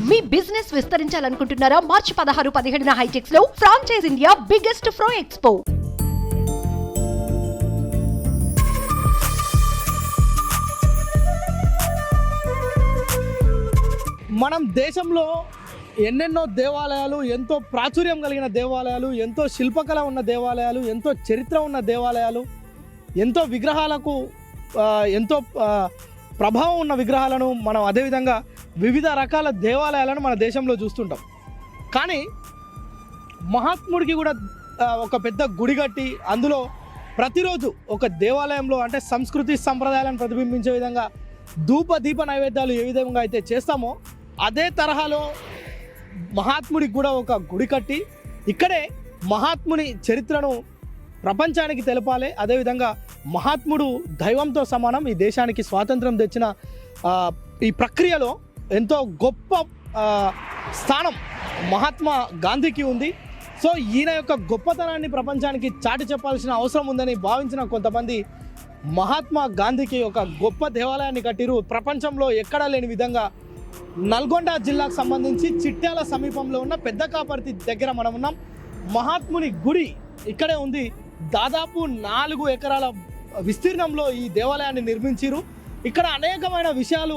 మీ business విస్తరించాలనుకుంటున్నారా? మార్చి 16, 17 హైటెక్స్ లో franchise India biggest ఫ్రో expo. మనం దేశంలో ఎన్నెన్నో దేవాలయాలు, ఎంతో ప్రాచుర్యం కలిగిన దేవాలయాలు, ఎంతో శిల్పకళ ఉన్న దేవాలయాలు, ఎంతో చరిత్ర ఉన్న దేవాలయాలు, ఎంతో విగ్రహాలకు ఎంతో ప్రభావం ఉన్న విగ్రహాలను మనం అదేవిధంగా వివిధ రకాల దేవాలయాలను మన దేశంలో చూస్తుంటాం. కానీ మహాత్ముడికి కూడా ఒక పెద్ద గుడి కట్టి అందులో ప్రతిరోజు ఒక దేవాలయంలో అంటే సంస్కృతి సంప్రదాయాలను ప్రతిబింబించే విధంగా దీప నైవేద్యాలు ఏ విధంగా అయితే చేస్తామో అదే తరహాలో మహాత్ముడికి కూడా ఒక గుడి కట్టి ఇక్కడే మహాత్ముని చరిత్రను ప్రపంచానికి తెలపాలి. అదేవిధంగా మహాత్ముడు దైవంతో సమానం. ఈ దేశానికి స్వాతంత్రం తెచ్చిన ఈ ప్రక్రియలో ఎంతో గొప్ప స్థానం మహాత్మా గాంధీకి ఉంది. సో ఈయన యొక్క గొప్పతనాన్ని ప్రపంచానికి చాటి చెప్పాల్సిన అవసరం ఉందని భావించిన కొంతమంది మహాత్మా గాంధీకి ఒక గొప్ప దేవాలయాన్ని కట్టిరు. ప్రపంచంలో ఎక్కడా లేని విధంగా నల్గొండ జిల్లాకు సంబంధించి చిట్యాల సమీపంలో ఉన్న పెద్ద కాపర్తి దగ్గర మనం ఉన్నాం. మహాత్ముని గుడి ఇక్కడే ఉంది. దాదాపు 4 ఎకరాల విస్తీర్ణంలో ఈ దేవాలయాన్ని నిర్మించారు. ఇక్కడ అనేకమైన విషయాలు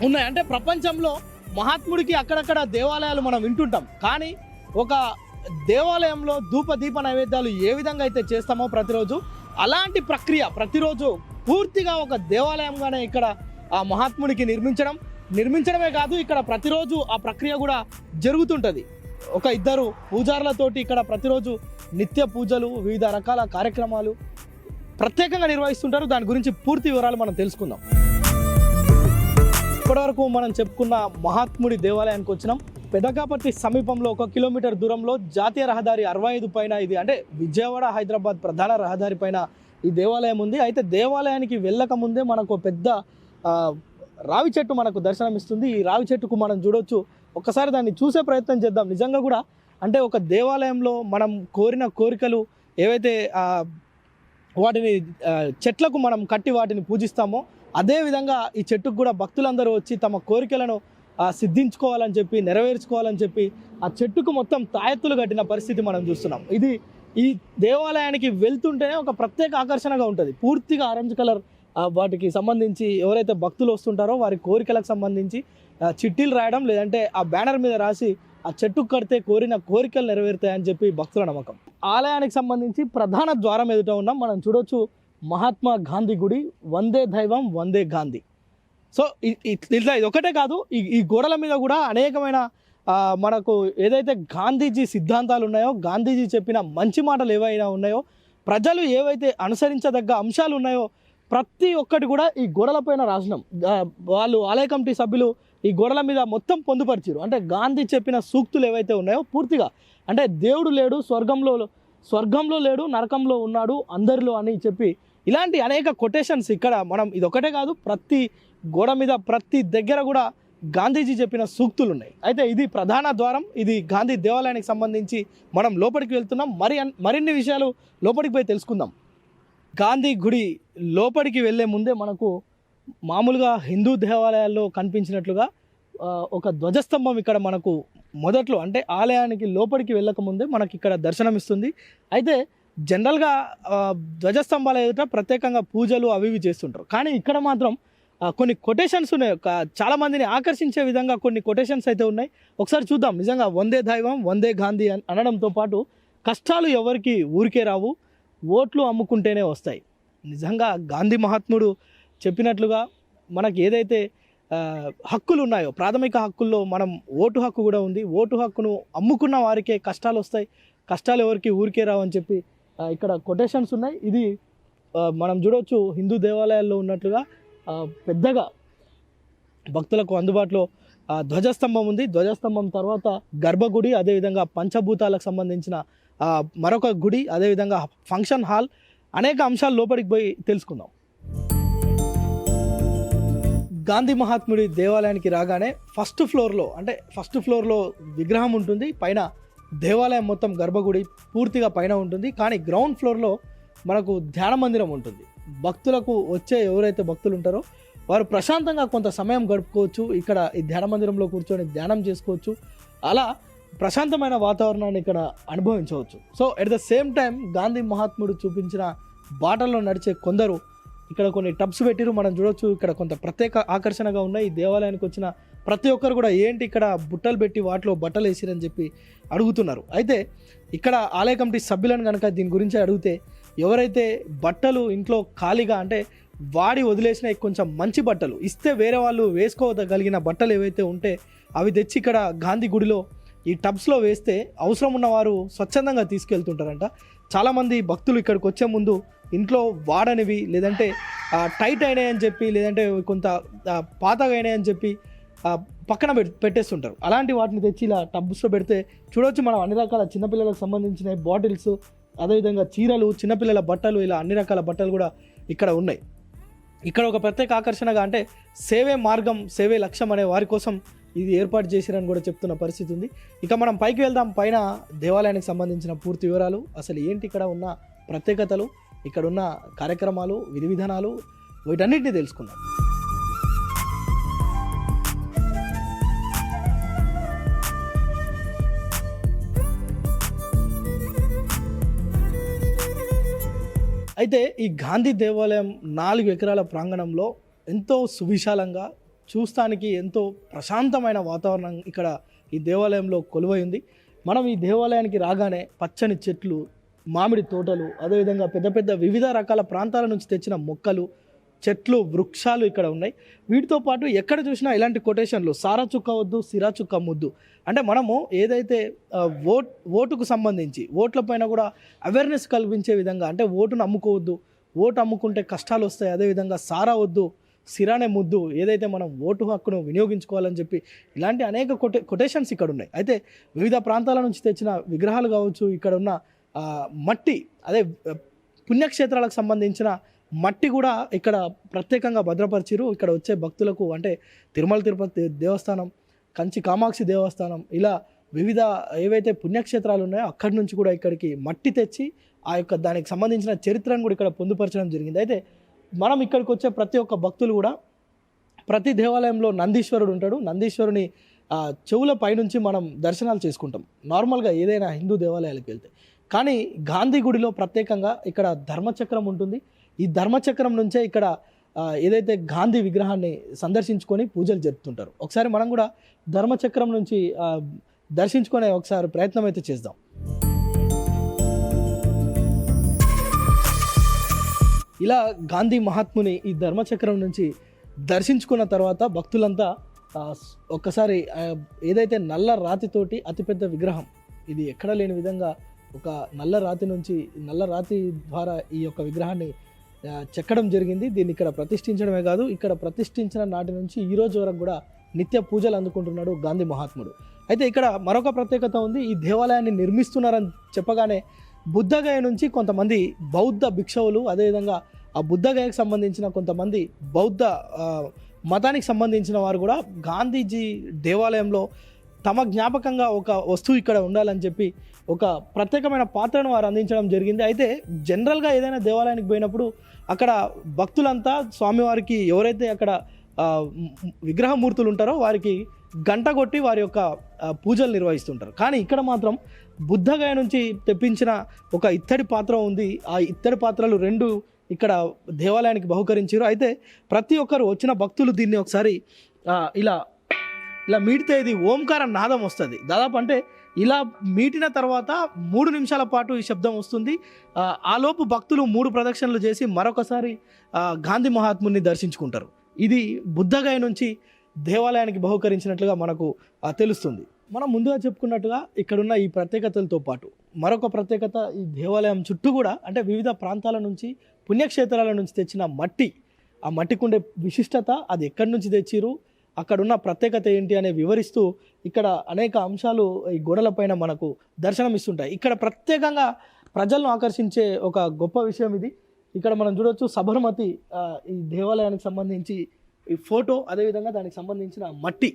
ఉన్నాయి. అంటే ప్రపంచంలో మహాత్ముడికి అక్కడక్కడ దేవాలయాలు మనం వింటుంటాం. కానీ ఒక దేవాలయంలో దీప నైవేద్యాలు ఏ విధంగా అయితే చేస్తామో ప్రతిరోజు అలాంటి ప్రక్రియ ప్రతిరోజు పూర్తిగా ఒక దేవాలయంగానే ఇక్కడ ఆ మహాత్ముడికి నిర్మించడమే కాదు, ఇక్కడ ప్రతిరోజు ఆ ప్రక్రియ కూడా జరుగుతుంటుంది. ఒక 2 పూజారులతోటి ఇక్కడ ప్రతిరోజు నిత్య పూజలు, వివిధ రకాల కార్యక్రమాలు ప్రత్యేకంగా నిర్వహిస్తుంటారు. దాని గురించి పూర్తి వివరాలు మనం తెలుసుకుందాం. ఇప్పటివరకు మనం చెప్పుకున్న మహాత్ముడి దేవాలయానికి వచ్చినాం. పెదకాపర్తి సమీపంలో 1 కిలోమీటర్ దూరంలో జాతీయ రహదారి 65 పైన ఇది అంటే విజయవాడ హైదరాబాద్ ప్రధాన రహదారి పైన ఈ దేవాలయం ఉంది. అయితే దేవాలయానికి వెళ్ళక ముందే మనకు పెద్ద రావి చెట్టు మనకు దర్శనమిస్తుంది. ఈ రావి చెట్టుకు మనం చూడొచ్చు. ఒక్కసారి దాన్ని చూసే ప్రయత్నం చేద్దాం. నిజంగా కూడా అంటే ఒక దేవాలయంలో మనం కోరిన కోరికలు ఏవైతే వాటిని చెట్లకు మనం కట్టి వాటిని పూజిస్తామో అదేవిధంగా ఈ చెట్టుకు కూడా భక్తులందరూ వచ్చి తమ కోరికలను సిద్ధించుకోవాలని చెప్పి, నెరవేర్చుకోవాలని చెప్పి ఆ చెట్టుకు మొత్తం తాయెత్తులు కట్టిన పరిస్థితి మనం చూస్తున్నాం. ఇది ఈ దేవాలయానికి వెళ్తుంటేనే ఒక ప్రత్యేక ఆకర్షణగా ఉంటుంది. పూర్తిగా ఆరెంజ్ కలర్ వాటికి సంబంధించి ఎవరైతే భక్తులు వస్తుంటారో వారి కోరికలకు సంబంధించి చిట్టీలు రాయడం, లేదంటే ఆ బ్యానర్ మీద రాసి ఆ చెట్టుకు కడితే కోరిన కోరికలు నెరవేరుతాయని చెప్పి భక్తుల నమ్మకం. ఆలయానికి సంబంధించి ప్రధాన ద్వారం ఎదుట ఉన్నాం. మనం చూడొచ్చు మహాత్మా గాంధీ గుడి, వందే దైవం వందే గాంధీ. సో ఇట్లా ఇది ఒకటే కాదు, ఈ గోడల మీద కూడా అనేకమైన మనకు ఏదైతే గాంధీజీ సిద్ధాంతాలు ఉన్నాయో, గాంధీజీ చెప్పిన మంచి మాటలు ఏవైనా ఉన్నాయో, ప్రజలు ఏవైతే అనుసరించదగ్గ అంశాలు ఉన్నాయో ప్రతి ఒక్కటి కూడా ఈ గోడలపైన రాసినాం. వాళ్ళు ఆలయ కమిటీ సభ్యులు ఈ గోడల మీద మొత్తం పొందుపరిచారు. అంటే గాంధీ చెప్పిన సూక్తులు ఏవైతే ఉన్నాయో పూర్తిగా అంటే దేవుడు లేడు, స్వర్గంలో లేడు, నరకంలో ఉన్నాడు అందరిలో అని చెప్పి ఇలాంటి అనేక కొటేషన్స్ ఇక్కడ మనం ఇదొకటే కాదు, ప్రతి గోడ మీద ప్రతి దగ్గర కూడా గాంధీజీ చెప్పిన సూక్తులు ఉన్నాయి. అయితే ఇది ప్రధాన ద్వారం. ఇది గాంధీ దేవాలయానికి సంబంధించి మనం లోపలికి వెళ్తున్నాం. మరిన్ని విషయాలు లోపలికి పోయి తెలుసుకుందాం. గాంధీ గుడి లోపలికి వెళ్ళే ముందే మనకు మామూలుగా హిందూ దేవాలయాల్లో కనిపించినట్లుగా ఒక ధ్వజస్తంభం ఇక్కడ మనకు మొదట్లో అంటే ఆలయానికి లోపలికి వెళ్ళకముందే మనకి ఇక్కడ దర్శనమిస్తుంది. అయితే జనరల్గా ధ్వజస్తంభాల ఎదుట ప్రత్యేకంగా పూజలు అవి చేస్తుంటారు. కానీ ఇక్కడ మాత్రం కొన్ని కొటేషన్స్ ఉన్నాయి. చాలామందిని ఆకర్షించే విధంగా కొన్ని కొటేషన్స్ అయితే ఉన్నాయి. ఒకసారి చూద్దాం. నిజంగా వందే దైవం వందే గాంధీ అనడంతో పాటు కష్టాలు ఎవరికి ఊరికే రావు, ఓట్లు అమ్ముకుంటేనే వస్తాయి. నిజంగా గాంధీ మహాత్ముడు చెప్పినట్లుగా మనకి ఏదైతే హక్కులు ఉన్నాయో ప్రాథమిక హక్కుల్లో మనం ఓటు హక్కు కూడా ఉంది. ఓటు హక్కును అమ్ముకున్న వారికే కష్టాలు వస్తాయి, కష్టాలు ఎవరికి ఊరికే రావు అని చెప్పి ఇక్కడ కొటేషన్స్ ఉన్నాయి. ఇది మనం చూడవచ్చు హిందూ దేవాలయాల్లో ఉన్నట్లుగా పెద్దగా భక్తులకు అందుబాటులో ధ్వజస్తంభం ఉంది. ధ్వజస్తంభం తర్వాత గర్భగుడి, అదేవిధంగా పంచభూతాలకు సంబంధించిన మరొక గుడి, అదేవిధంగా ఫంక్షన్ హాల్, అనేక అంశాలు లోపలికి పోయి తెలుసుకుందాం. గాంధీ మహాత్ముడి దేవాలయానికి రాగానే ఫస్ట్ ఫ్లోర్లో విగ్రహం ఉంటుంది. పైన దేవాలయం మొత్తం గర్భగుడి పూర్తిగా పైన ఉంటుంది. కానీ గ్రౌండ్ ఫ్లోర్లో మనకు ధ్యాన మందిరం ఉంటుంది. భక్తులకు వచ్చే ఎవరైతే భక్తులు ఉంటారో వారు ప్రశాంతంగా కొంత సమయం గడుపుకోవచ్చు. ఇక్కడ ఈ ధ్యాన మందిరంలో కూర్చొని ధ్యానం చేసుకోవచ్చు. అలా ప్రశాంతమైన వాతావరణాన్ని ఇక్కడ అనుభవించవచ్చు. So at the same time Gandhi మహాత్ముడు చూపించిన బాటల్లో నడిచే కొందరు ఇక్కడ కొన్ని టబ్స్ పెట్టిరు, మనం చూడొచ్చు. ఇక్కడ కొంత ప్రత్యేక ఆకర్షణగా ఉన్నాయి. ఈ దేవాలయానికి వచ్చిన ప్రతి ఒక్కరు కూడా ఏంటి ఇక్కడ బుట్టలు పెట్టి వాటిలో బట్టలు వేసిరని చెప్పి అడుగుతున్నారు. అయితే ఇక్కడ ఆలయ కమిటీ సభ్యులను కనుక దీని గురించి అడిగితే, ఎవరైతే బట్టలు ఇంట్లో ఖాళీగా అంటే వాడి వదిలేసిన కొంచెం మంచి బట్టలు ఇస్తే వేరే వాళ్ళు వేసుకోగలిగిన బట్టలు ఏవైతే ఉంటే అవి తెచ్చి ఇక్కడ గాంధీ గుడిలో ఈ టబ్స్లో వేస్తే అవసరం ఉన్నవారు స్వచ్ఛందంగా తీసుకెళ్తుంటారంట. చాలామంది భక్తులు ఇక్కడికి వచ్చే ముందు ఇంట్లో వాడనివి లేదంటే టైట్ అయినాయని చెప్పి లేదంటే కొంత పాతగా అయినాయని చెప్పి పక్కన పెట్టేస్తుంటారు. అలాంటి వాటిని తెచ్చి ఇలా టబ్స్లో పెడితే చూడవచ్చు మనం అన్ని రకాల చిన్నపిల్లలకు సంబంధించిన బాటిల్స్, అదేవిధంగా చీరలు, చిన్నపిల్లల బట్టలు, ఇలా అన్ని రకాల బట్టలు కూడా ఇక్కడ ఉన్నాయి. ఇక్కడ ఒక ప్రత్యేక ఆకర్షణగా అంటే సేవే మార్గం సేవే లక్ష్యం అనే వారి కోసం ఇది ఏర్పాటు చేసిరని కూడా చెప్తున్న పరిస్థితి ఉంది. ఇక మనం పైకి వెళ్దాం. పైన దేవాలయానికి సంబంధించిన పూర్తి వివరాలు, అసలు ఏంటి ఇక్కడ ఉన్న ప్రత్యేకతలు, ఇక్కడ ఉన్న కార్యక్రమాలు, విధి విధానాలు, వీటన్నిటిని తెలుసుకుందాం. అయితే ఈ గాంధీ దేవాలయం 4 ఎకరాల ప్రాంగణంలో ఎంతో సువిశాలంగా, చూస్తానికి ఎంతో ప్రశాంతమైన వాతావరణం ఇక్కడ ఈ దేవాలయంలో కొలువై ఉంది. మనం ఈ దేవాలయానికి రాగానే పచ్చని చెట్లు, మామిడి తోటలు, అదేవిధంగా పెద్ద పెద్ద వివిధ రకాల ప్రాంతాల నుంచి తెచ్చిన మొక్కలు, చెట్లు, వృక్షాలు ఇక్కడ ఉన్నాయి. వీటితో పాటు ఎక్కడ చూసినా ఇలాంటి కొటేషన్లు, సారా చుక్క వద్దు సిరా చుక్క ముద్దు. అంటే మనము ఏదైతే ఓటుకు సంబంధించి ఓట్ల పైన కూడా అవేర్నెస్ కల్పించే విధంగా, అంటే ఓటును అమ్ముకోవద్దు, ఓటు అమ్ముకుంటే కష్టాలు వస్తాయి, అదేవిధంగా సారా వద్దు సిరానే ముద్దు, ఏదైతే మనం ఓటు హక్కును వినియోగించుకోవాలని చెప్పి ఇలాంటి అనేక కొటేషన్స్ ఇక్కడ ఉన్నాయి. అయితే వివిధ ప్రాంతాల నుంచి తెచ్చిన విగ్రహాలు కావచ్చు, ఇక్కడ ఉన్న మట్టి, అదే పుణ్యక్షేత్రాలకు సంబంధించిన మట్టి కూడా ఇక్కడ ప్రత్యేకంగా భద్రపరిచిరు. ఇక్కడ వచ్చే భక్తులకు అంటే తిరుమల తిరుపతి దేవస్థానం, కంచి కామాక్షి దేవస్థానం, ఇలా వివిధ ఏవైతే పుణ్యక్షేత్రాలు ఉన్నాయో అక్కడి నుంచి కూడా ఇక్కడికి మట్టి తెచ్చి ఆ యొక్క దానికి సంబంధించిన చరిత్రను కూడా ఇక్కడ పొందుపరచడం జరిగింది. అయితే మనం ఇక్కడికి వచ్చే ప్రతి ఒక్క భక్తులు కూడా ప్రతి దేవాలయంలో నందీశ్వరుడు ఉంటాడు. నందీశ్వరుని చెవుల పైనుంచి మనం దర్శనాలు చేసుకుంటాం నార్మల్గా ఏదైనా హిందూ దేవాలయాలకు వెళ్తే. కానీ గాంధీ గుడిలో ప్రత్యేకంగా ఇక్కడ ధర్మచక్రం ఉంటుంది. ఈ ధర్మచక్రం నుంచే ఇక్కడ ఏదైతే గాంధీ విగ్రహాన్ని సందర్శించుకొని పూజలు జరుపుతుంటారు. ఒకసారి మనం కూడా ధర్మచక్రం నుంచి దర్శించుకునే ఒకసారి ప్రయత్నం అయితే చేద్దాం. ఇలా గాంధీ మహాత్ముని ఈ ధర్మచక్రం నుంచి దర్శించుకున్న తర్వాత భక్తులంతా ఒక్కసారి ఏదైతే నల్ల రాతితోటి అతిపెద్ద విగ్రహం, ఇది ఎక్కడ లేని విధంగా ఒక నల్ల రాతి నుంచి, నల్ల రాతి ద్వారా ఈ యొక్క విగ్రహాన్ని చెక్కడం జరిగింది. దీన్ని ఇక్కడ ప్రతిష్ఠించడమే కాదు, ఇక్కడ ప్రతిష్ఠించిన నాటి నుంచి ఈ రోజు వరకు కూడా నిత్య పూజలు అందుకుంటున్నాడు గాంధీ మహాత్ముడు. అయితే ఇక్కడ మరొక ప్రత్యేకత ఉంది. ఈ దేవాలయాన్ని నిర్మిస్తున్నారని చెప్పగానే బుద్ధగయ నుంచి కొంతమంది బౌద్ధ భిక్షువులు, అదేవిధంగా ఆ బుద్ధగయకు సంబంధించిన కొంతమంది బౌద్ధ మతానికి సంబంధించిన వారు కూడా గాంధీజీ దేవాలయంలో తమ జ్ఞాపకంగా ఒక వస్తువు ఇక్కడ ఉండాలని చెప్పి ఒక ప్రత్యేకమైన పాత్రను వారు అందించడం జరిగింది. అయితే జనరల్గా ఏదైనా దేవాలయానికి పోయినప్పుడు అక్కడ భక్తులంతా స్వామివారికి ఎవరైతే అక్కడ విగ్రహమూర్తులు ఉంటారో వారికి గంట కొట్టి వారి యొక్క పూజలు నిర్వహిస్తుంటారు. కానీ ఇక్కడ మాత్రం బుద్ధగయ నుంచి తెప్పించిన ఒక ఇత్తడి పాత్ర ఉంది. ఆ ఇత్తడి పాత్రలు 2 ఇక్కడ దేవాలయానికి బహుకరించారు. అయితే ప్రతి ఒక్కరు వచ్చిన భక్తులు దీన్ని ఒకసారి ఇలా మీటితే ఇది ఓంకార నాదం వస్తుంది. దాదాపు అంటే ఇలా మీటిన తర్వాత 3 నిమిషాల పాటు ఈ శబ్దం వస్తుంది. ఆలోపు భక్తులు 3 ప్రదక్షిణలు చేసి మరొకసారి గాంధీ మహాత్ముని దర్శించుకుంటారు. ఇది బుద్ధగయ నుంచి దేవాలయానికి బహుకరించినట్లుగా మనకు తెలుస్తుంది. మనం ముందుగా చెప్పుకున్నట్టుగా ఇక్కడున్న ఈ ప్రత్యేకతలతో పాటు మరొక ప్రత్యేకత, ఈ దేవాలయం చుట్టూ కూడా అంటే వివిధ ప్రాంతాల నుంచి పుణ్యక్షేత్రాల నుంచి తెచ్చిన మట్టి, ఆ మట్టికుండే విశిష్టత, అది ఎక్కడి నుంచి తెచ్చిరు, అక్కడున్న ప్రత్యేకత ఏంటి అనే వివరిస్తూ ఇక్కడ అనేక అంశాలు ఈ గోడలపైన మనకు దర్శనం ఇస్తుంటాయి. ఇక్కడ ప్రత్యేకంగా ప్రజలను ఆకర్షించే ఒక గొప్ప విషయం ఇది. ఇక్కడ మనం చూడవచ్చు సబర్మతి ఈ దేవాలయానికి సంబంధించి ఈ ఫోటో, అదేవిధంగా దానికి సంబంధించిన మట్టి,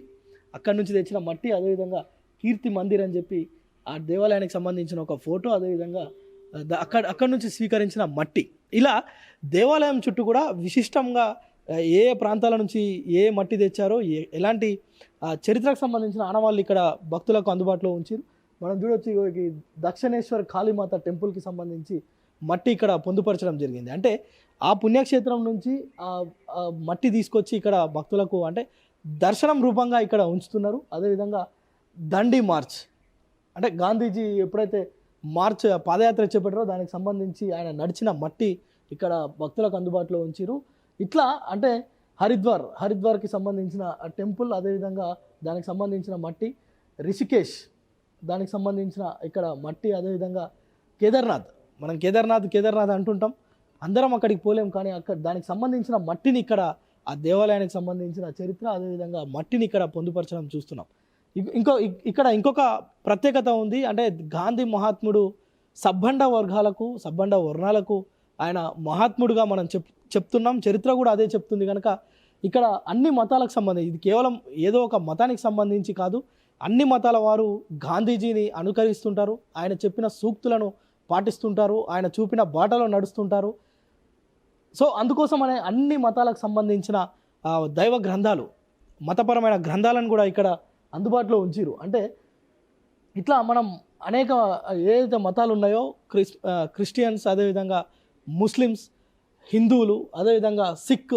అక్కడి నుంచి తెచ్చిన మట్టి, అదేవిధంగా కీర్తి మందిర్ అని చెప్పి ఆ దేవాలయానికి సంబంధించిన ఒక ఫోటో, అదేవిధంగా అక్కడి నుంచి స్వీకరించిన మట్టి, ఇలా దేవాలయం చుట్టూ కూడా విశిష్టంగా ఏ ఏ ప్రాంతాల నుంచి ఏ మట్టి తెచ్చారో ఎలాంటి చరిత్రకు సంబంధించిన ఆనవాళ్ళు ఇక్కడ భక్తులకు అందుబాటులో ఉంచారు. మనం చూడొచ్చు ఈ దక్షిణేశ్వర కాళీమాత టెంపుల్కి సంబంధించి మట్టి ఇక్కడ పొందుపరచడం జరిగింది. అంటే ఆ పుణ్యక్షేత్రం నుంచి ఆ మట్టి తీసుకొచ్చి ఇక్కడ భక్తులకు అంటే దర్శనం రూపంగా ఇక్కడ ఉంచుతున్నారు. అదేవిధంగా దండి మార్చ్ అంటే గాంధీజీ ఎప్పుడైతే మార్చ్ పాదయాత్ర చేపట్టారో దానికి సంబంధించి ఆయన నడిచిన మట్టి ఇక్కడ భక్తులకు అందుబాటులో ఉంచారు. ఇట్లా అంటే హరిద్వార్కి సంబంధించిన టెంపుల్, అదేవిధంగా దానికి సంబంధించిన మట్టి, రిషికేష్ దానికి సంబంధించిన ఇక్కడ మట్టి, అదేవిధంగా కేదార్నాథ్, మనం కేదార్నాథ్ అంటుంటాం, అందరం అక్కడికి పోలేం, కానీ అక్కడ దానికి సంబంధించిన మట్టిని ఇక్కడ ఆ దేవాలయానికి సంబంధించిన చరిత్ర, అదేవిధంగా మట్టిని ఇక్కడ పొందుపరచడం చూస్తున్నాం. ఇక్కడ ఇంకొక ప్రత్యేకత ఉంది. అంటే గాంధీ మహాత్ముడు సబ్బండ వర్ణాలకు ఆయన మహాత్ముడుగా మనం చెప్తున్నాం. చరిత్ర కూడా అదే చెప్తుంది. కనుక ఇక్కడ అన్ని మతాలకు సంబంధించి, ఇది కేవలం ఏదో ఒక మతానికి సంబంధించి కాదు, అన్ని మతాల వారు గాంధీజీని అనుకరిస్తుంటారు, ఆయన చెప్పిన సూక్తులను పాటిస్తుంటారు, ఆయన చూపిన బాటలో నడుస్తుంటారు. సో అందుకోసం అన్ని మతాలకు సంబంధించిన దైవ గ్రంథాలు, మతపరమైన గ్రంథాలను కూడా ఇక్కడ అందుబాటులో ఉంచిరు. అంటే ఇట్లా మనం అనేక ఏదైతే మతాలు ఉన్నాయో క్రిస్టియన్స్, అదేవిధంగా ముస్లిమ్స్, హిందువులు, అదేవిధంగా సిక్,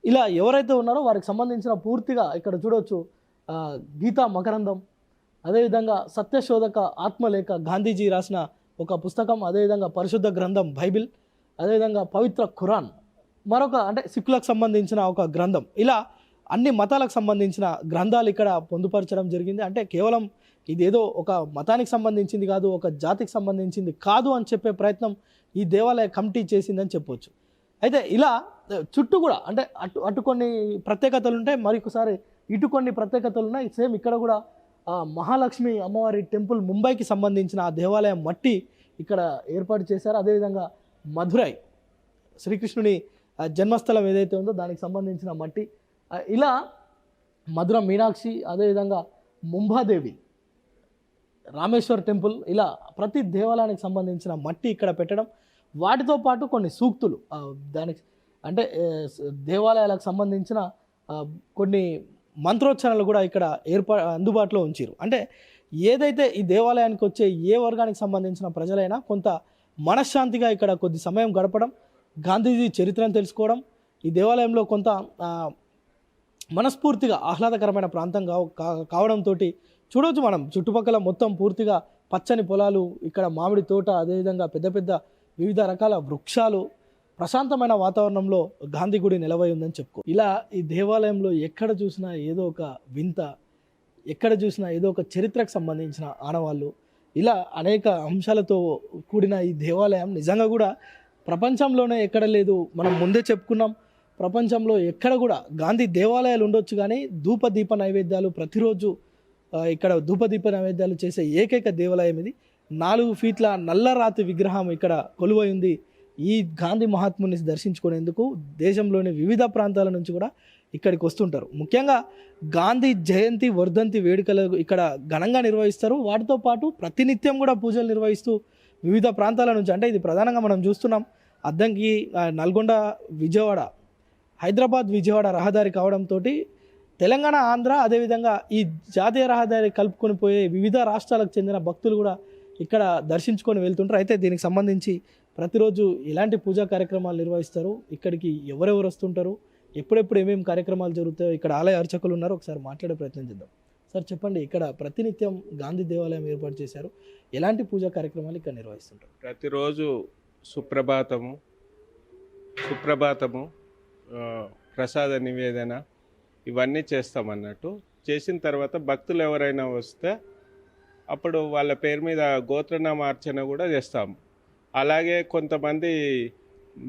ఇలా ఎవరైతే ఉన్నారో వారికి సంబంధించిన పూర్తిగా ఇక్కడ చూడవచ్చు. గీతా మకరందం, అదేవిధంగా సత్యశోధక ఆత్మలేఖ గాంధీజీ రాసిన ఒక పుస్తకం, అదేవిధంగా పరిశుద్ధ గ్రంథం బైబిల్, అదేవిధంగా పవిత్ర ఖురాన్ మరొక అంటే సిక్కులకు సంబంధించిన ఒక గ్రంథం, ఇలా అన్ని మతాలకు సంబంధించిన గ్రంథాలు ఇక్కడ పొందుపరచడం జరిగింది. అంటే కేవలం ఇదేదో ఒక మతానికి సంబంధించింది కాదు, ఒక జాతికి సంబంధించింది కాదు అని చెప్పే ప్రయత్నం ఈ దేవాలయ కమిటీ చేసిందని చెప్పవచ్చు. అయితే ఇలా చుట్టూ కూడా అంటే అటు కొన్ని ప్రత్యేకతలు ఉంటాయి, మరొకసారి ఇటు కొన్ని ప్రత్యేకతలు ఉన్నాయి. సేమ్ ఇక్కడ కూడా మహాలక్ష్మి అమ్మవారి టెంపుల్ ముంబైకి సంబంధించిన ఆ దేవాలయం మట్టి ఇక్కడ ఏర్పాటు చేశారు. అదేవిధంగా మధురై శ్రీకృష్ణుని జన్మస్థలం ఏదైతే ఉందో దానికి సంబంధించిన మట్టి, ఇలా మధుర మీనాక్షి, అదేవిధంగా ముంబాదేవి, రామేశ్వర్ టెంపుల్, ఇలా ప్రతి దేవాలయానికి సంబంధించిన మట్టి ఇక్కడ పెట్టడం, వాటితో పాటు కొన్ని సూక్తులు దానికి అంటే దేవాలయాలకు సంబంధించిన కొన్ని మంత్రోచ్చరణలు కూడా ఇక్కడ అందుబాటులో ఉంచారు. అంటే ఏదైతే ఈ దేవాలయానికి వచ్చే ఏ వర్గానికి సంబంధించిన ప్రజలైనా కొంత మనశ్శాంతిగా ఇక్కడ కొద్ది సమయం గడపడం, గాంధీజీ చరిత్రను తెలుసుకోవడం, ఈ దేవాలయంలో కొంత మనస్ఫూర్తిగా ఆహ్లాదకరమైన ప్రాంతం కావడంతో చూడవచ్చు. మనం చుట్టుపక్కల మొత్తం పూర్తిగా పచ్చని పొలాలు, ఇక్కడ మామిడి తోట, అదేవిధంగా పెద్ద పెద్ద వివిధ రకాల వృక్షాలు, ప్రశాంతమైన వాతావరణంలో గాంధీ గుడి నిలవై ఉందని చెప్పుకో. ఇలా ఈ దేవాలయంలో ఎక్కడ చూసినా ఏదో ఒక వింత, ఎక్కడ చూసినా ఏదో ఒక చరిత్రకు సంబంధించిన ఆనవాళ్ళు, ఇలా అనేక అంశాలతో కూడిన ఈ దేవాలయం నిజంగా కూడా ప్రపంచంలోనే ఎక్కడ లేదు. మనం ముందే చెప్పుకున్నాం, ప్రపంచంలో ఎక్కడ కూడా గాంధీ దేవాలయాలు ఉండొచ్చు, కానీ ధూపదీప నైవేద్యాలు ప్రతిరోజు ఇక్కడ ధూపదీప నైవేద్యాలు చేసే ఏకైక దేవాలయం ఇది. 4 ఫీట్ల నల్లరాతి విగ్రహం ఇక్కడ కొలువై ఉంది. ఈ గాంధీ మహాత్ముని దర్శించుకునేందుకు దేశంలోని వివిధ ప్రాంతాల నుంచి కూడా ఇక్కడికి వస్తుంటారు. ముఖ్యంగా గాంధీ జయంతి, వర్ధంతి వేడుకలు ఇక్కడ ఘనంగా నిర్వహిస్తారు. వాటితో పాటు ప్రతినిత్యం కూడా పూజలు నిర్వహిస్తూ వివిధ ప్రాంతాల నుంచి, అంటే ఇది ప్రధానంగా మనం చూస్తున్నాం అద్దంకి, నల్గొండ, విజయవాడ, హైదరాబాద్ విజయవాడ రహదారి కావడంతో తెలంగాణ, ఆంధ్ర, అదేవిధంగా ఈ జాతీయ రహదారి కలుపుకొని పోయే వివిధ రాష్ట్రాలకు చెందిన భక్తులు కూడా ఇక్కడ దర్శించుకొని వెళ్తుంటారు. అయితే దీనికి సంబంధించి ప్రతిరోజు ఎలాంటి పూజా కార్యక్రమాలు నిర్వహిస్తారు, ఇక్కడికి ఎవరెవరు వస్తుంటారు, ఎప్పుడెప్పుడు ఏమేమి కార్యక్రమాలు జరుగుతాయో ఇక్కడ ఆలయ అర్చకులు ఉన్నారు, ఒకసారి మాట్లాడే ప్రయత్నం చేద్దాం. సార్ చెప్పండి, ఇక్కడ ప్రతినిత్యం గాంధీ దేవాలయం ఏర్పాటు చేశారు, ఎలాంటి పూజా కార్యక్రమాలు ఇక్కడ నిర్వహిస్తుంటారు? ప్రతిరోజు సుప్రభాతము ప్రసాద నివేదన ఇవన్నీ చేస్తామన్నట్టు. చేసిన తర్వాత భక్తులు ఎవరైనా వస్తే అప్పుడు వాళ్ళ పేరు మీద గోత్రనామార్చన కూడా చేస్తాము. అలాగే కొంతమంది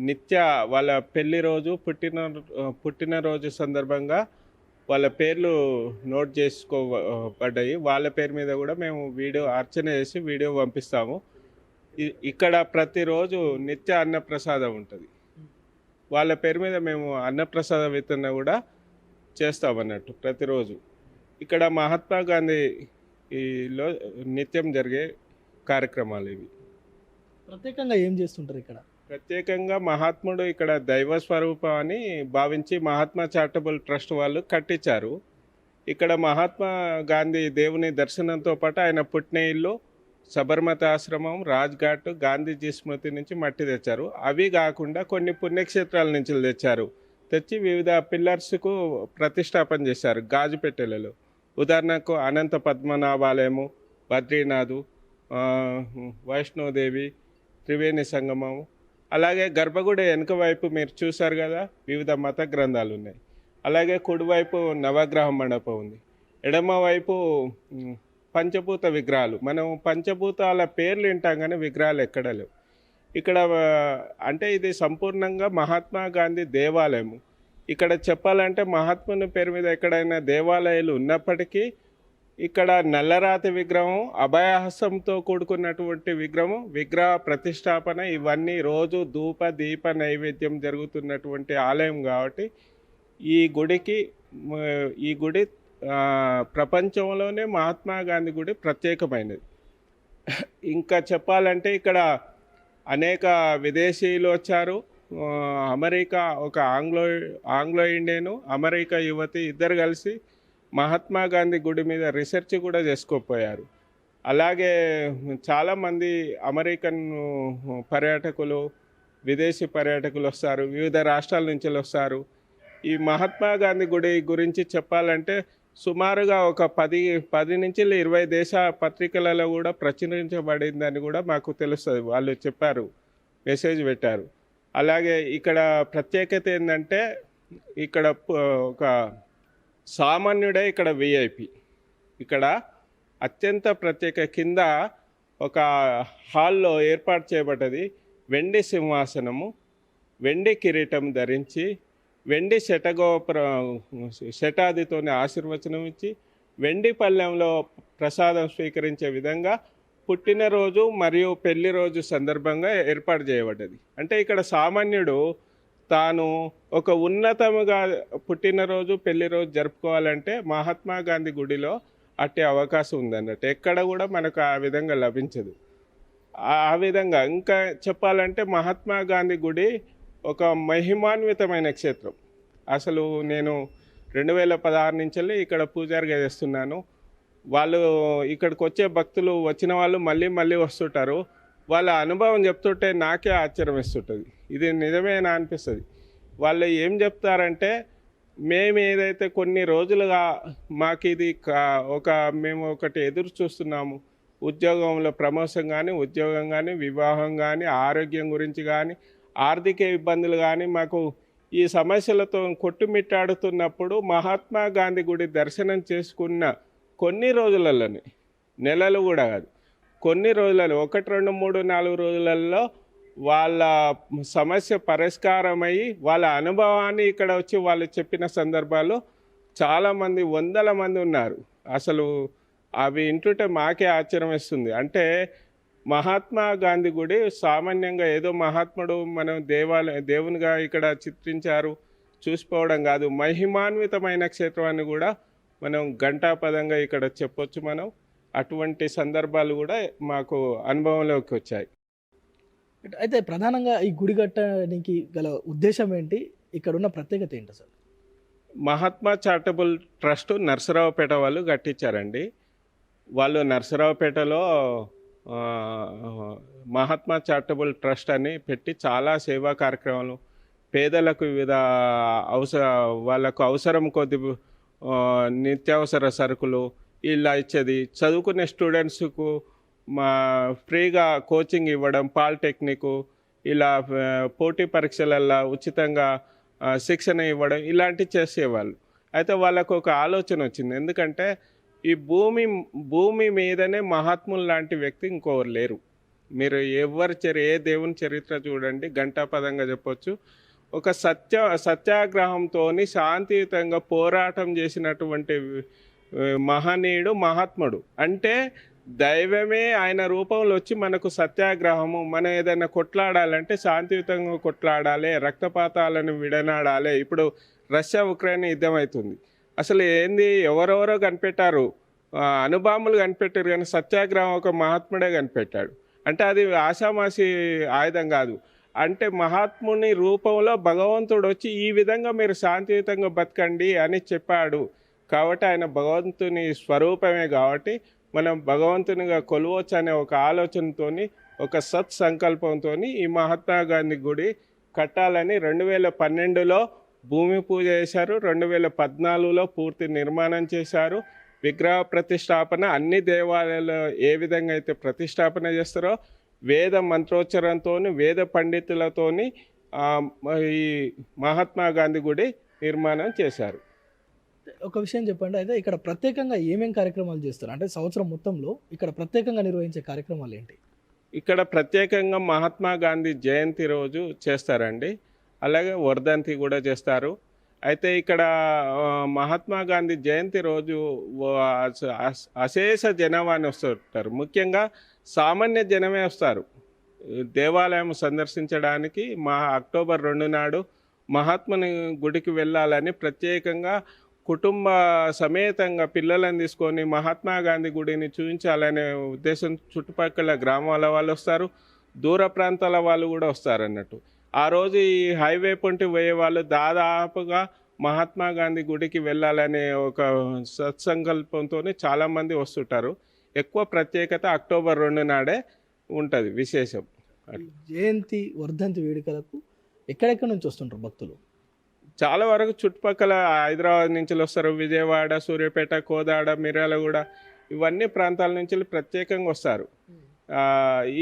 నిత్య వాళ్ళ పెళ్లి రోజు, పుట్టినరోజు సందర్భంగా వాళ్ళ పేర్లు నోట్ చేసుకోబడ్డాయి, వాళ్ళ పేరు మీద కూడా మేము వీడియో అర్చన చేసి వీడియో పంపిస్తాము. ఇక్కడ ప్రతిరోజు నిత్య అన్నప్రసాదం ఉంటుంది, వాళ్ళ పేరు మీద మేము అన్నప్రసాద వితరణ కూడా చేస్తామన్నట్టు ప్రతిరోజు. ఇక్కడ మహాత్మా గాంధీలో నిత్యం జరిగే కార్యక్రమాలు ఇవి. ప్రత్యేకంగా ఏం చేస్తుంటారు ఇక్కడ? ప్రత్యేకంగా మహాత్ముడు ఇక్కడ దైవ స్వరూపం అని భావించి మహాత్మా చారిటబుల్ ట్రస్ట్ వాళ్ళు కట్టించారు. ఇక్కడ మహాత్మా గాంధీ దేవుని దర్శనంతో పాటు ఆయన పుట్టిన ఇల్లు, సబర్మతి ఆశ్రమం, రాజ్ఘాట్, గాంధీజీ స్మృతి నుంచి మట్టి తెచ్చారు. అవి కాకుండా కొన్ని పుణ్యక్షేత్రాల నుంచి తెచ్చారు. తెచ్చి వివిధ పిల్లర్స్కు ప్రతిష్టాపన చేశారు గాజుపెట్టెలలో. ఉదాహరణకు అనంత పద్మనాభాలయము, బద్రీనాథు, వైష్ణోదేవి, త్రివేణి సంగమం, అలాగే గర్భగుడి వెనుక వైపు మీరు చూశారు కదా, వివిధ మత గ్రంథాలు ఉన్నాయి. అలాగే కుడివైపు నవగ్రహ మండపం ఉంది. ఎడమ వైపు పంచభూత విగ్రహాలు. మనం పంచభూతాల పేర్లు వింటాం కానీ విగ్రహాలు ఎక్కడ లేవు. ఇక్కడ అంటే ఇది సంపూర్ణంగా మహాత్మా గాంధీ దేవాలయము. ఇక్కడ చెప్పాలంటే మహాత్ముని పేరు మీద ఎక్కడైనా దేవాలయాలు ఉన్నప్పటికీ ఇక్కడ నల్లరాతి విగ్రహం, అభయహస్తంతో కూడుకున్నటువంటి విగ్రహం, విగ్రహ ప్రతిష్టాపన ఇవన్నీ రోజు ధూప దీప నైవేద్యం జరుగుతున్నటువంటి ఆలయం కాబట్టి ఈ గుడి ప్రపంచంలోనే మహాత్మా గాంధీ గుడి ప్రత్యేకమైనది. ఇంకా చెప్పాలంటే ఇక్కడ అనేక విదేశీయులు వచ్చారు. అమెరికా ఒక ఆంగ్లో ఇండియను, అమెరికా యువతి ఇద్దరు కలిసి మహాత్మా గాంధీ గుడి మీద రీసెర్చ్ కూడా చేసుకోపోయారు. అలాగే చాలామంది అమెరికన్ పర్యాటకులు, విదేశీ పర్యాటకులు వస్తారు, వివిధ రాష్ట్రాల నుంచి వస్తారు. ఈ మహాత్మా గాంధీ గుడి గురించి చెప్పాలంటే సుమారుగా ఒక 10 నుంచి 20 దేశ పత్రికలలో కూడా ప్రచురించబడిందని కూడా మాకు తెలుస్తుంది. వాళ్ళు చెప్పారు, మెసేజ్ పెట్టారు. అలాగే ఇక్కడ ప్రత్యేకత ఏంటంటే ఇక్కడ ఒక సామాన్యుడే ఇక్కడ విఐపి. ఇక్కడ అత్యంత ప్రత్యేక కింద ఒక హాల్లో ఏర్పాటు చేయబడ్డది. వెండి సింహాసనము, వెండి కిరీటం ధరించి, వెండి శటాదితోనే ఆశీర్వచనం ఇచ్చి, వెండి పళ్ళెంలో ప్రసాదం స్వీకరించే విధంగా పుట్టినరోజు మరియు పెళ్లి రోజు సందర్భంగా ఏర్పాటు చేయబడ్డది. అంటే ఇక్కడ సామాన్యుడు తాను ఒక ఉన్నతముగా పుట్టినరోజు పెళ్లి రోజు జరుపుకోవాలంటే మహాత్మా గాంధీ గుడిలో అట్టే అవకాశం ఉందన్నట్టు. ఎక్కడ కూడా మనకు ఆ విధంగా లభించదు. ఆ విధంగా ఇంకా చెప్పాలంటే మహాత్మా గాంధీ గుడి ఒక మహిమాన్వితమైన క్షేత్రం. అసలు నేను 2016 నుంచి ఇక్కడ పూజారిగా చేస్తున్నాను. వాళ్ళు ఇక్కడికి వచ్చే భక్తులు వచ్చిన వాళ్ళు మళ్ళీ వస్తుంటారు. వాళ్ళ అనుభవం చెప్తుంటే నాకే ఆశ్చర్యం వేస్తుంటుంది. ఇది నిజమేనా అనిపిస్తుంది. వాళ్ళు ఏం చెప్తారంటే, మేము ఏదైతే కొన్ని రోజులుగా మాకు ఇది మేము ఒకటి ఎదురు చూస్తున్నాము, ఉద్యోగంలో ప్రమోషన్ కానీ, ఉద్యోగం కానీ, వివాహం కానీ, ఆరోగ్యం గురించి కానీ, ఆర్థిక ఇబ్బందులు కానీ, మాకు ఈ సమస్యలతో కొట్టుమిట్టాడుతున్నప్పుడు మహాత్మా గాంధీ గుడి దర్శనం చేసుకున్న కొన్ని రోజులలోనే, నెలలు కూడా కాదు, కొన్ని రోజులలో 1, 2, 3, 4 రోజులలో వాళ్ళ సమస్య పరిష్కారమయ్యి వాళ్ళ అనుభవాన్ని ఇక్కడ వచ్చి వాళ్ళు చెప్పిన సందర్భాలు చాలామంది, 100 మంది ఉన్నారు. అసలు అవి వింటుంటే మాకే ఆశ్చర్యం వేస్తుంది. అంటే మహాత్మా గాంధీ గుడి సామాన్యంగా ఏదో మహాత్ముడు మనం దేవునిగా ఇక్కడ చిత్రించారు చూసిపోవడం కాదు, మహిమాన్వితమైన క్షేత్రాన్ని కూడా మనం ఘంటాపదంగా ఇక్కడ చెప్పొచ్చు. మనం అటువంటి సందర్భాలు కూడా మాకు అనుభవంలోకి వచ్చాయి. అయితే ప్రధానంగా ఈ గుడి కట్టడానికి గల ఉద్దేశం ఏంటి, ఇక్కడ ఉన్న ప్రత్యేకత ఏంటి అసలు? మహాత్మా చారిటబుల్ ట్రస్ట్ నర్సరావుపేట వాళ్ళు కట్టించారండి. వాళ్ళు నర్సరావుపేటలో మహాత్మా చారిటబుల్ ట్రస్ట్ అని పెట్టి చాలా సేవా కార్యక్రమాలు, పేదలకు వివిధ వాళ్ళకు అవసరం కొద్ది నిత్యావసర సరుకులు ఇలా ఇచ్చేది, చదువుకునే స్టూడెంట్స్కు ఫ్రీగా కోచింగ్ ఇవ్వడం, పాలిటెక్నిక్ ఇలా పోటీ పరీక్షలల్లో ఉచితంగా శిక్షణ ఇవ్వడం ఇలాంటివి చేసేవాళ్ళు. అయితే వాళ్ళకు ఒక ఆలోచన వచ్చింది. ఎందుకంటే ఈ భూమి మీదనే మహాత్ములు లాంటి వ్యక్తి ఇంకోరు లేరు. మీరు ఏ దేవుని చరిత్ర చూడండి, ఘంటాపదంగా చెప్పొచ్చు. ఒక సత్యాగ్రహంతో శాంతియుతంగా పోరాటం చేసినటువంటి మహనీయుడు మహాత్ముడు. అంటే దైవమే ఆయన రూపంలో వచ్చి మనకు సత్యాగ్రహము, మనం ఏదైనా కొట్లాడాలంటే శాంతియుతంగా కొట్లాడాలి, రక్తపాతాలను విడనాడాలి. ఇప్పుడు రష్యా ఉక్రెయిన్ యుద్ధం అవుతుంది. అసలు ఏంది, ఎవరెవరో కనిపెట్టారు, అణుబాంబులు కనిపెట్టారు, కానీ సత్యాగ్రహం ఒక మహాత్ముడే కనిపెట్టాడు. అంటే అది ఆషామాషి ఆయుధం కాదు. అంటే మహాత్ముని రూపంలో భగవంతుడు వచ్చి ఈ విధంగా మీరు శాంతియుతంగా బతకండి అని చెప్పాడు. కాబట్టి ఆయన భగవంతుని స్వరూపమే కాబట్టి మనం భగవంతునిగా కొలవచ్చు అనే ఒక ఆలోచనతోని, ఒక సత్సంకల్పంతో ఈ మహాత్మా గాంధీ గుడి కట్టాలని 2012లో భూమి పూజ చేశారు. 2014లో పూర్తి నిర్మాణం చేశారు. విగ్రహ ప్రతిష్టాపన అన్ని దేవాలయాల్లో ఏ విధంగా అయితే ప్రతిష్టాపన చేస్తారో వేద మంత్రోచ్చరణతో, వేద పండితులతోని ఈ మహాత్మా గాంధీ గుడి నిర్మాణం చేశారు. ఒక విషయం చెప్పండి, అయితే ఇక్కడ ప్రత్యేకంగా ఏమేం కార్యక్రమాలు చేస్తారు? అంటే సంవత్సరం మొత్తంలో ఇక్కడ ప్రత్యేకంగా నిర్వహించే కార్యక్రమాలు ఏంటి? ఇక్కడ ప్రత్యేకంగా మహాత్మా గాంధీ జయంతి రోజు చేస్తారండి. అలాగే వర్ధంతి కూడా చేస్తారు. అయితే ఇక్కడ మహాత్మా గాంధీ జయంతి రోజు అశేష జనాభాని వస్తుంటారు. ముఖ్యంగా సామాన్య జనమే వస్తారు దేవాలయం సందర్శించడానికి. అక్టోబర్ 2 నాడు మహాత్ముని గుడికి వెళ్ళాలని ప్రత్యేకంగా కుటుంబ సమేతంగా పిల్లలను తీసుకొని మహాత్మా గాంధీ గుడిని చూపించాలనే ఉద్దేశం చుట్టుపక్కల గ్రామాల వాళ్ళు వస్తారు, దూర ప్రాంతాల వాళ్ళు కూడా వస్తారు అన్నట్టు. ఆ రోజు ఈ హైవే పొంటి పోయే వాళ్ళు దాదాపుగా మహాత్మా గాంధీ గుడికి వెళ్ళాలనే ఒక సత్సంకల్పంతో చాలామంది వస్తుంటారు. ఎక్కువ ప్రత్యేకత అక్టోబర్ 2 నాడే ఉంటుంది విశేషం. జయంతి వర్ధంతి వేడుకలకు ఎక్కడెక్కడి నుంచి వస్తుంటారు భక్తులు? చాలా వరకు చుట్టుపక్కల హైదరాబాద్ నుంచి వస్తారు, విజయవాడ, సూర్యాపేట, కోదాడ, మిర్యాలగూడ ఇవన్నీ ప్రాంతాల నుంచి ప్రత్యేకంగా వస్తారు.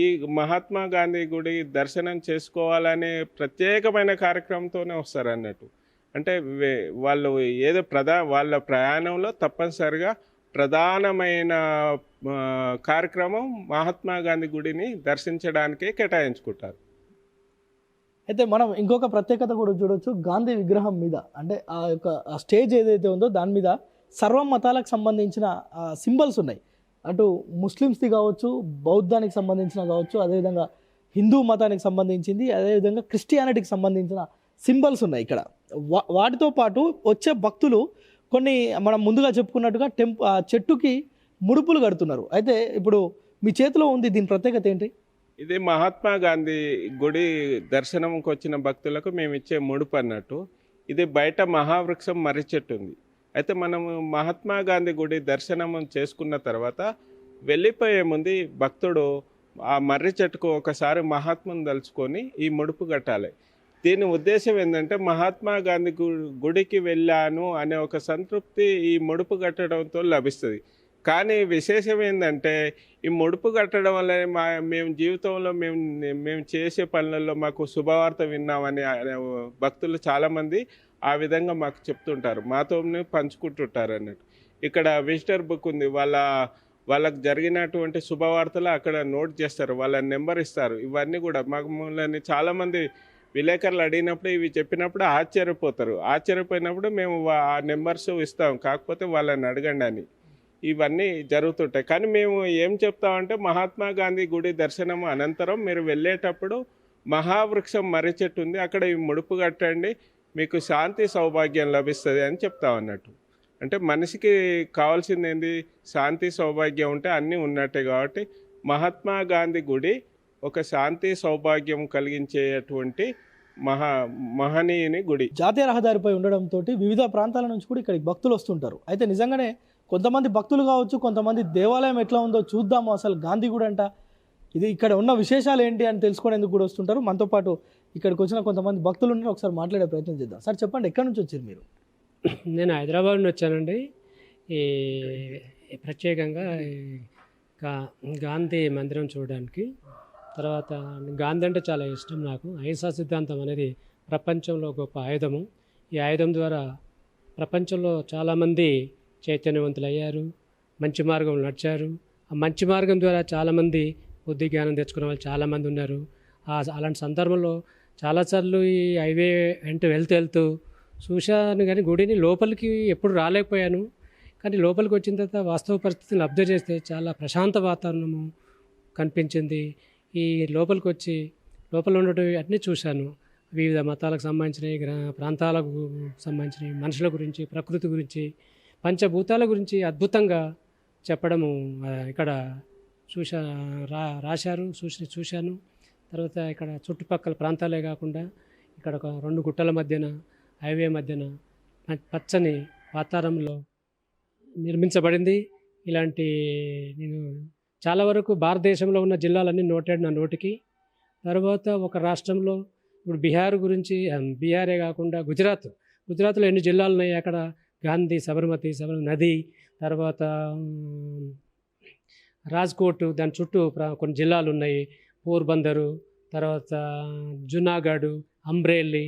ఈ మహాత్మా గాంధీ గుడి దర్శనం చేసుకోవాలనే ప్రత్యేకమైన కార్యక్రమంతోనే వస్తారు అన్నట్టు. అంటే వాళ్ళు ఏదో వాళ్ళ ప్రయాణంలో తప్పనిసరిగా ప్రధానమైన కార్యక్రమం మహాత్మా గాంధీ గుడిని దర్శించడానికే కేటాయించుకుంటారు. అయితే మనం ఇంకొక ప్రత్యేకత కూడా చూడొచ్చు. గాంధీ విగ్రహం మీద అంటే ఆ యొక్క స్టేజ్ ఏదైతే ఉందో దాని మీద సర్వ మతాలకు సంబంధించిన సింబల్స్ ఉన్నాయి. అటు ముస్లిమ్స్ది కావచ్చు, బౌద్ధానికి సంబంధించిన కావచ్చు, అదేవిధంగా హిందూ మతానికి సంబంధించింది, అదేవిధంగా క్రిస్టియానిటీకి సంబంధించిన సింబల్స్ ఉన్నాయి ఇక్కడ. వాటితో పాటు వచ్చే భక్తులు కొన్ని మనం ముందుగా చెప్పుకున్నట్టుగా చెట్టుకి ముడుపులు కడుతున్నారు. అయితే ఇప్పుడు మీ చేతిలో ఉంది, దీని ప్రత్యేకత ఏంటి? ఇది మహాత్మా గాంధీ గుడి దర్శనంకి వచ్చిన భక్తులకు మేము ఇచ్చే ముడుపు అన్నట్టు. ఇది బయట మహావృక్షం మర్రి చెట్టు ఉంది. అయితే మనము మహాత్మా గాంధీ గుడి దర్శనం చేసుకున్న తర్వాత వెళ్ళిపోయే ముందు భక్తుడు ఆ మర్రి చెట్టుకు ఒకసారి మహాత్ముని తలుచుకొని ఈ ముడుపు కట్టాలి. దీని ఉద్దేశం ఏంటంటే మహాత్మా గాంధీ గుడికి వెళ్ళాను అనే ఒక సంతృప్తి ఈ ముడుపు కట్టడంతో లభిస్తుంది. కానీ విశేషం ఏంటంటే ఈ ముడుపు కట్టడం వల్ల మేము జీవితంలో మేము చేసే పనులలో మాకు శుభవార్త విన్నామని భక్తులు చాలామంది ఆ విధంగా మాకు చెప్తుంటారు, మాతో పంచుకుంటుంటారు అన్నట్టు. ఇక్కడ విజిటర్ బుక్ ఉంది, వాళ్ళకు జరిగినటువంటి శుభవార్తలు అక్కడ నోట్ చేస్తారు, వాళ్ళ నెంబర్ ఇస్తారు. ఇవన్నీ కూడా మమ్మల్ని చాలామంది విలేకరులు అడిగినప్పుడు ఇవి చెప్పినప్పుడు ఆశ్చర్యపోయినప్పుడు మేము ఆ నెంబర్స్ ఇస్తాం, కాకపోతే వాళ్ళని అడగండి అని. ఇవన్నీ జరుగుతుంటాయి. కానీ మేము ఏం చెప్తామంటే మహాత్మా గాంధీ గుడి దర్శనం అనంతరం మీరు వెళ్ళేటప్పుడు మహావృక్షం మర్రి చెట్టు ఉంది, అక్కడ ఈ ముడుపు కట్టండి, మీకు శాంతి సౌభాగ్యం లభిస్తుంది అని చెప్తాం అన్నట్టు. అంటే మనిషికి కావాల్సింది ఏంది? శాంతి సౌభాగ్యం ఉంటే అన్నీ ఉన్నట్టే. కాబట్టి మహాత్మా గాంధీ గుడి ఒక శాంతి సౌభాగ్యం కలిగించేటువంటి మహనీయుని గుడి. జాతీయ రహదారిపై ఉండడంతో వివిధ ప్రాంతాల నుంచి కూడా ఇక్కడికి భక్తులు వస్తుంటారు. అయితే నిజంగానే కొంతమంది భక్తులు కావచ్చు, కొంతమంది దేవాలయం ఎట్లా ఉందో చూద్దాము, అసలు గాంధీ గుడి అంట ఇది ఇక్కడ ఉన్న విశేషాలు ఏంటి అని తెలుసుకునేందుకు కూడా వస్తుంటారు. మనతో పాటు ఇక్కడికి వచ్చిన కొంతమంది భక్తులు ఉన్నారు, ఒకసారి మాట్లాడే ప్రయత్నం చేద్దాం. సార్ చెప్పండి, ఎక్కడి నుంచి వచ్చారు మీరు? నేను హైదరాబాద్ నుంచి వచ్చానండి. ఈ ప్రత్యేకంగా గాంధీ మందిరం చూడడానికి. తర్వాత గాంధీ అంటే చాలా ఇష్టం నాకు. అహింసా సిద్ధాంతం అనేది ప్రపంచంలో గొప్ప ఆయుధము. ఈ ఆయుధం ద్వారా ప్రపంచంలో చాలామంది చైతన్యవంతులయ్యారు, మంచి మార్గంలో నడిచారు. ఆ మంచి మార్గం ద్వారా చాలామంది బుద్ధి జ్ఞానం తెచ్చుకునే వాళ్ళు చాలామంది ఉన్నారు. అలాంటి సందర్భంలో చాలాసార్లు ఈ హైవే వెళ్తూ చూశాను, కానీ గుడిని లోపలికి ఎప్పుడు రాలేకపోయాను. కానీ లోపలికి వచ్చిన తర్వాత వాస్తవ పరిస్థితులను అబ్జర్వ్ చేస్తే చాలా ప్రశాంత వాతావరణము కనిపించింది. ఈ లోపలికి వచ్చి లోపల ఉండటం అన్నీ చూశాను. వివిధ మతాలకు సంబంధించినవి, ప్రాంతాలకు సంబంధించినవి, మనుషుల గురించి, ప్రకృతి గురించి, పంచభూతాల గురించి అద్భుతంగా చెప్పడము ఇక్కడ రాశారు, చూశాను. తర్వాత ఇక్కడ చుట్టుపక్కల ప్రాంతాలే కాకుండా ఇక్కడ ఒక 2 గుట్టల మధ్యన హైవే మధ్యన పచ్చని వాతావరణంలో నిర్మించబడింది. ఇలాంటి నేను చాలా వరకు భారతదేశంలో ఉన్న జిల్లాలన్నీ నోటెడ్ నా నోటికి. తర్వాత ఒక రాష్ట్రంలో ఇప్పుడు బీహార్ గురించి, బీహారే కాకుండా గుజరాత్లో ఎన్ని జిల్లాలు ఉన్నాయి, అక్కడ గాంధీ సబర్మతి నది, తర్వాత రాజ్కోట్, దాని చుట్టూ కొన్ని జిల్లాలు ఉన్నాయి, పోర్బందరు, తర్వాత జునాగఢ్, అమ్రేలి,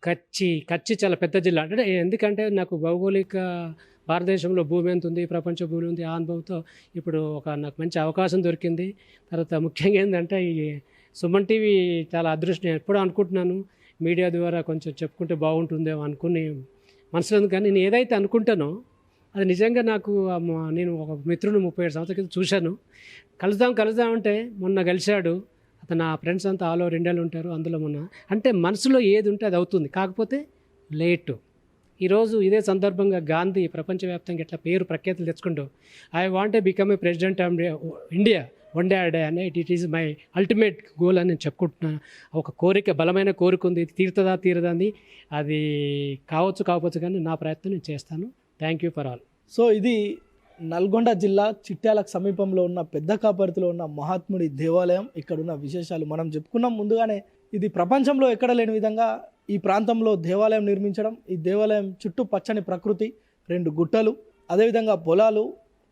కచ్చి చాలా పెద్ద జిల్లా. అంటే ఎందుకంటే నాకు భౌగోళిక భారతదేశంలో భూమి ఎంత ఉంది, ప్రపంచ భూమి ఉంది, ఆ అనుభవంతో ఇప్పుడు నాకు మంచి అవకాశం దొరికింది. తర్వాత ముఖ్యంగా ఏంటంటే ఈ సుమన్ టీవీ చాలా అదృష్టం. ఎప్పుడూ అనుకుంటున్నాను మీడియా ద్వారా కొంచెం చెప్పుకుంటే బాగుంటుందేమో అనుకుని మనసులో ఉంది. కానీ నేను ఏదైతే అనుకుంటానో అది నిజంగా నాకు నేను ఒక మిత్రుని 37 సంవత్సరాల క్రితం చూశాను. కలుద్దాం అంటే మొన్న కలిశాడు. అతను నా ఫ్రెండ్స్ అంతా ఆల్ ఓవర్ ఇండియాలో ఉంటారు. అందులో మొన్న అంటే మనసులో ఏది ఉంటే అది అవుతుంది, కాకపోతే లేటు. ఈరోజు ఇదే సందర్భంగా గాంధీ ప్రపంచవ్యాప్తంగా ఎట్లా పేరు ప్రఖ్యాతులు తెచ్చుకుంటూ I want become a president of India one day అనే it is my ultimate goal అని నేను చెప్పుకుంటున్నాను. ఒక కోరిక, బలమైన కోరిక ఉంది. ఇది తీరదా అని అది కాకపోవచ్చు కానీ నా ప్రయత్నం నేను చేస్తాను. Thank you for all. So ఇది నల్గొండ జిల్లా చిట్యాలకు సమీపంలో ఉన్న పెద్ద కాపర్తిలో ఉన్న మహాత్ముడి దేవాలయం. ఇక్కడ ఉన్న విశేషాలు మనం చెప్పుకున్నాం ముందుగానే. ఇది ప్రపంచంలో ఎక్కడ లేని విధంగా ఈ ప్రాంతంలో దేవాలయం నిర్మించడం, ఈ దేవాలయం చుట్టూ పచ్చని ప్రకృతి, 2 గుట్టలు, అదేవిధంగా పొలాలు,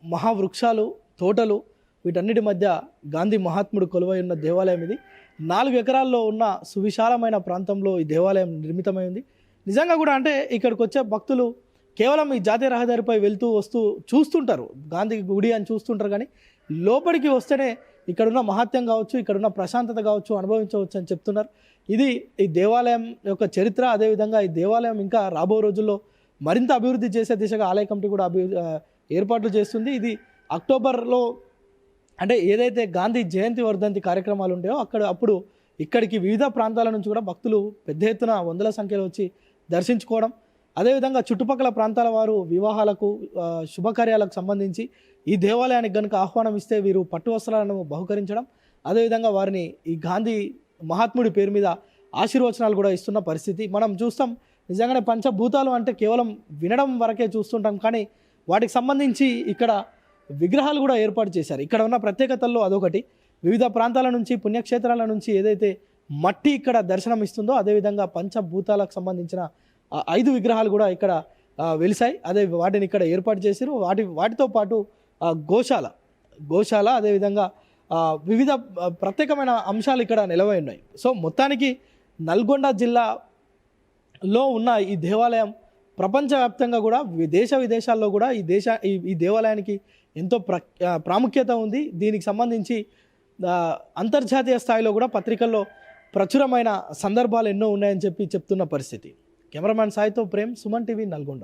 మహావృక్షాలు, తోటలు, వీటన్నిటి మధ్య గాంధీ మహాత్ముడు కొలువై ఉన్న దేవాలయం ఇది. 4 ఎకరాల్లో ఉన్న సువిశాలమైన ప్రాంతంలో ఈ దేవాలయం నిర్మితమై ఉంది. నిజంగా కూడా అంటే ఇక్కడికి వచ్చే భక్తులు కేవలం ఈ జాతీయ రహదారిపై వెళ్తూ వస్తూ చూస్తుంటారు, గాంధీ గుడి అని చూస్తుంటారు, కానీ లోపలికి వస్తేనే ఇక్కడున్న మహత్యం కావచ్చు, ఇక్కడున్న ప్రశాంతత కావచ్చు అనుభవించవచ్చు అని చెప్తున్నారు. ఇది ఈ దేవాలయం యొక్క చరిత్ర. అదేవిధంగా ఈ దేవాలయం ఇంకా రాబో రోజుల్లో మరింత అభివృద్ధి చేసే దిశగా ఆలయ కమిటీ కూడా ఏర్పాట్లు చేస్తుంది. ఇది అక్టోబర్లో అంటే ఏదైతే గాంధీ జయంతి వర్ధంతి కార్యక్రమాలు ఉంటాయో అప్పుడు ఇక్కడికి వివిధ ప్రాంతాల నుంచి కూడా భక్తులు పెద్ద ఎత్తున 100ల సంఖ్యలో వచ్చి దర్శించుకోవడం, అదేవిధంగా చుట్టుపక్కల ప్రాంతాల వారు వివాహాలకు, శుభకార్యాలకు సంబంధించి ఈ దేవాలయానికి కనుక ఆహ్వానం ఇస్తే వీరు పట్టు వస్త్రాలను బహుకరించడం, అదేవిధంగా వారిని ఈ గాంధీ మహాత్ముడి పేరు మీద ఆశీర్వచనాలు కూడా ఇస్తున్న పరిస్థితి మనం చూస్తాం. నిజంగానే పంచభూతాలు అంటే కేవలం వినడం వరకే చూస్తుంటాం, కానీ వాటికి సంబంధించి ఇక్కడ విగ్రహాలు కూడా ఏర్పాటు చేశారు. ఇక్కడ ఉన్న ప్రత్యేకతల్లో అదొకటి. వివిధ ప్రాంతాల నుంచి, పుణ్యక్షేత్రాల నుంచి ఏదైతే మట్టి ఇక్కడ దర్శనం ఇస్తుందో అదేవిధంగా పంచభూతాలకు సంబంధించిన 5 విగ్రహాలు కూడా ఇక్కడ వెలిసాయి. వాటిని ఇక్కడ ఏర్పాటు చేశారు. వాటితో పాటు గోశాల అదేవిధంగా వివిధ ప్రత్యేకమైన అంశాలు ఇక్కడ నిలవై ఉన్నాయి. సో మొత్తానికి నల్గొండ జిల్లాలో ఉన్న ఈ దేవాలయం ప్రపంచవ్యాప్తంగా కూడా దేశ విదేశాల్లో కూడా ఈ దేవాలయానికి ఎంతో ప్రాముఖ్యత ఉంది. దీనికి సంబంధించి అంతర్జాతీయ స్థాయిలో కూడా పత్రికల్లో ప్రచురమైన సందర్భాలు ఎన్నో ఉన్నాయని చెప్తున్న పరిస్థితి. కెమెరామ్యాన్ సాయితో ప్రేమ్, సుమన్ టీవీ, నల్గొండ.